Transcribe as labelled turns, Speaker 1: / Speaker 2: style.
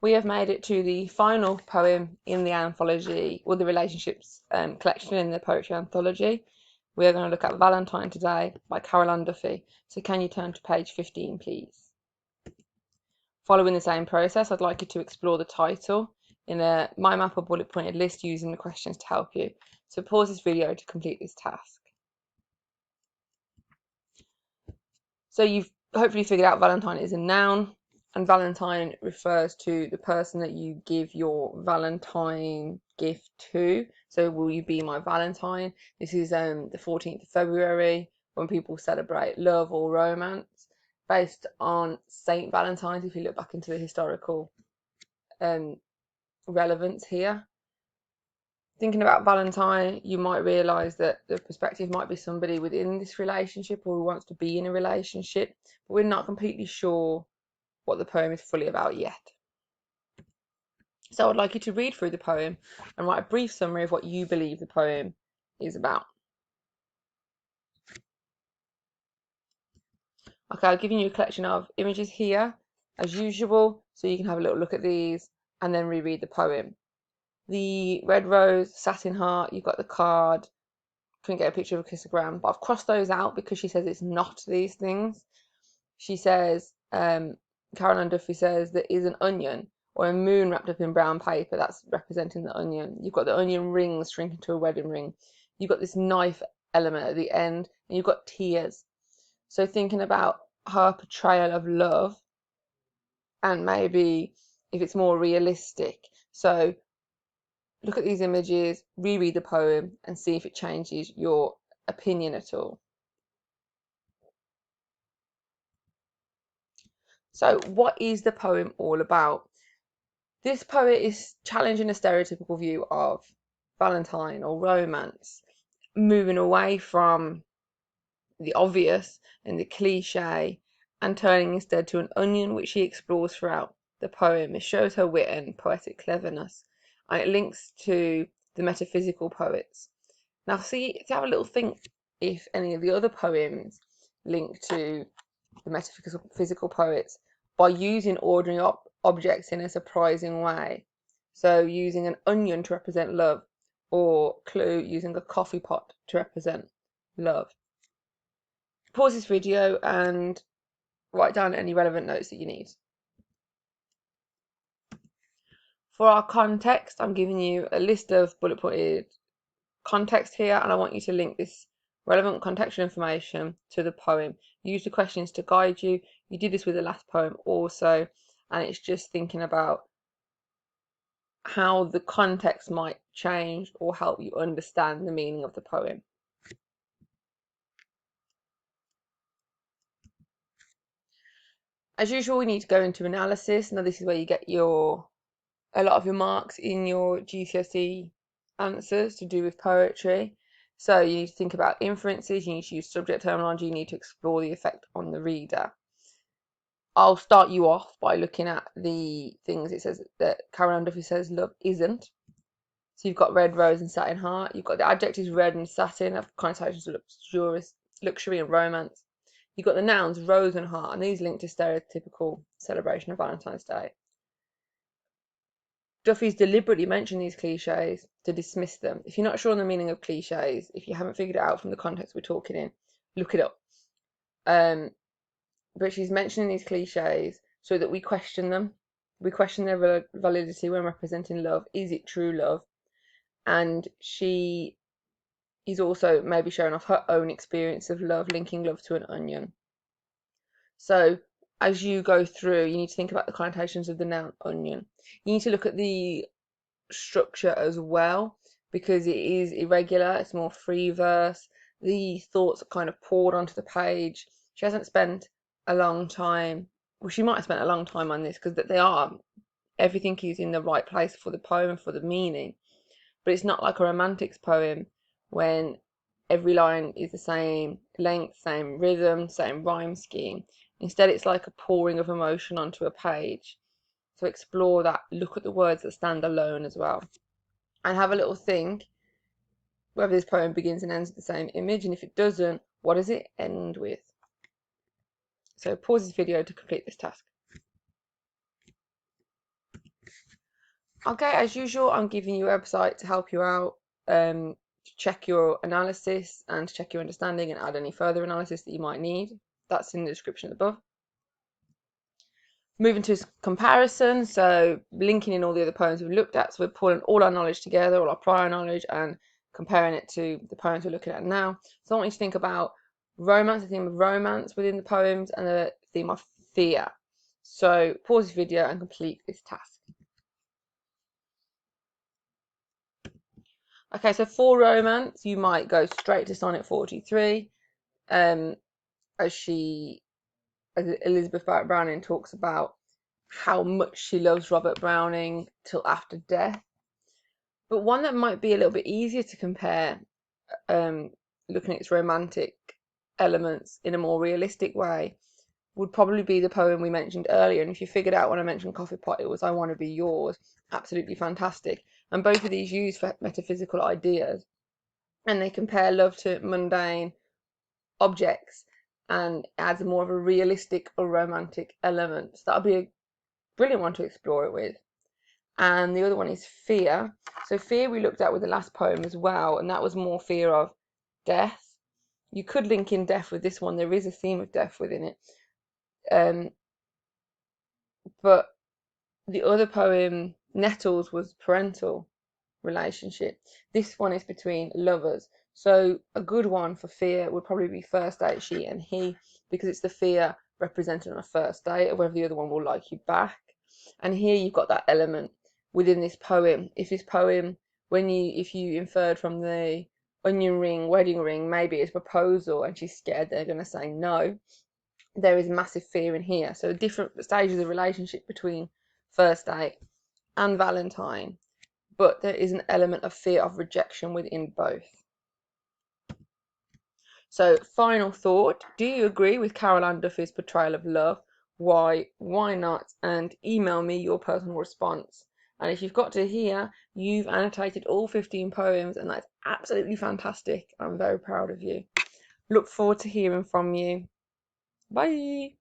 Speaker 1: We have made it to the final poem in the anthology, or the relationships collection in the poetry anthology. We are going to look at Valentine today by Carol Ann Duffy. So can you turn to page 15, please? Following the same process, I'd like you to explore the title in a mind map or bullet pointed list using the questions to help you. So pause this video to complete this task. So you've hopefully figured out Valentine is a noun, and Valentine refers to the person that you give your Valentine gift to. So will you be my Valentine? This is the 14th of February, when people celebrate love or romance, based on Saint Valentine's, if you look back into the historical relevance here. Thinking about Valentine, you might realise that the perspective might be somebody within this relationship or who wants to be in a relationship, but we're not completely sure what the poem is fully about yet. So I'd like you to read through the poem and write a brief summary of what you believe the poem is about. Okay, I've given you a collection of images here, as usual, so you can have a little look at these and then reread the poem. The red rose, satin heart, you've got the card, couldn't get a picture of a kissogram, but I've crossed those out because she says it's not these things. She says, Carol Ann Duffy says, there is an onion or a moon wrapped up in brown paper. That's representing the onion. You've got the onion rings shrinking to a wedding ring. You've got this knife element at the end, and you've got tears. So thinking about her portrayal of love, and maybe if it's more realistic. So look at these images, reread the poem, and see if it changes your opinion at all. So what is the poem all about? This poet is challenging a stereotypical view of Valentine or romance, moving away from the obvious and the cliche and turning instead to an onion, which she explores throughout the poem. It shows her wit and poetic cleverness, and it links to the metaphysical poets. Now, see, to have a little think if any of the other poems link to the metaphysical poets by using ordinary objects in a surprising way. So using an onion to represent love, or Clue using a coffee pot to represent love. Pause this video and write down any relevant notes that you need. For our context, I'm giving you a list of bullet pointed context here, and I want you to link this relevant contextual information to the poem. Use the questions to guide you. You did this with the last poem also, and it's just thinking about how the context might change or help you understand the meaning of the poem. As usual, we need to go into analysis. Now this is where you get a lot of your marks in your GCSE answers to do with poetry. So you need to think about inferences, you need to use subject terminology, you need to explore the effect on the reader. I'll start you off by looking at the things it says that Carol Ann Duffy says love isn't. So you've got red rose and satin heart. You've got the adjectives red and satin of connotations of luxury and romance. You've got the nouns rose and heart, and these link to stereotypical celebration of Valentine's Day. Duffy's deliberately mentioned these cliches to dismiss them. If you're not sure on the meaning of cliches, if you haven't figured it out from the context we're talking in, look it up. But she's mentioning these cliches so that we question them. We question their validity when representing love. Is it true love? And she is also maybe showing off her own experience of love, linking love to an onion. So as you go through, you need to think about the connotations of the noun onion. You need to look at the structure as well, because it is irregular, it's more free verse. The thoughts are kind of poured onto the page. She hasn't spent a long time, well, she might have spent a long time on this because everything is in the right place for the poem and for the meaning. But it's not like a romantics poem when every line is the same length, same rhythm, same rhyme scheme. Instead, it's like a pouring of emotion onto a page. So explore that, look at the words that stand alone as well. And have a little think whether this poem begins and ends with the same image, and if it doesn't, what does it end with? So pause this video to complete this task. Okay, as usual, I'm giving you a website to help you out, to check your analysis and to check your understanding and add any further analysis that you might need. That's in the description above. Moving to comparison, so linking in all the other poems we've looked at. So we're pulling all our knowledge together, all our prior knowledge, and comparing it to the poems we're looking at now. So I want you to think about romance, the theme of romance within the poems, and the theme of fear. So pause this video and complete this task. Okay, so for romance, you might go straight to Sonnet 43, as Elizabeth Barrett Browning talks about how much she loves Robert Browning till after death. But one that might be a little bit easier to compare, looking at its romantic elements in a more realistic way, would probably be the poem we mentioned earlier. And if you figured out when I mentioned Coffee Pot, it was I Want to Be Yours. Absolutely fantastic. And both of these use metaphysical ideas, and they compare love to mundane objects and adds more of a realistic or romantic element. So that'll be a brilliant one to explore it with. And the other one is fear. So fear we looked at with the last poem as well, and that was more fear of death. You could link in death with this one. There is a theme of death within it. But the other poem, Nettles, was parental relationship. This one is between lovers. So a good one for fear would probably be first date, she and he, because it's the fear represented on a first date of whether the other one will like you back. And here you've got that element within this poem. If this poem, if you inferred from the onion ring, wedding ring, maybe it's a proposal and she's scared they're going to say no, there is massive fear in here. So different stages of relationship between first date and Valentine, but there is an element of fear of rejection within both. So final thought, do you agree with Carol Ann Duffy's portrayal of love? Why not? And email me your personal response. And if you've got to here, you've annotated all 15 poems, and that's absolutely fantastic. I'm very proud of you. Look forward to hearing from you. Bye.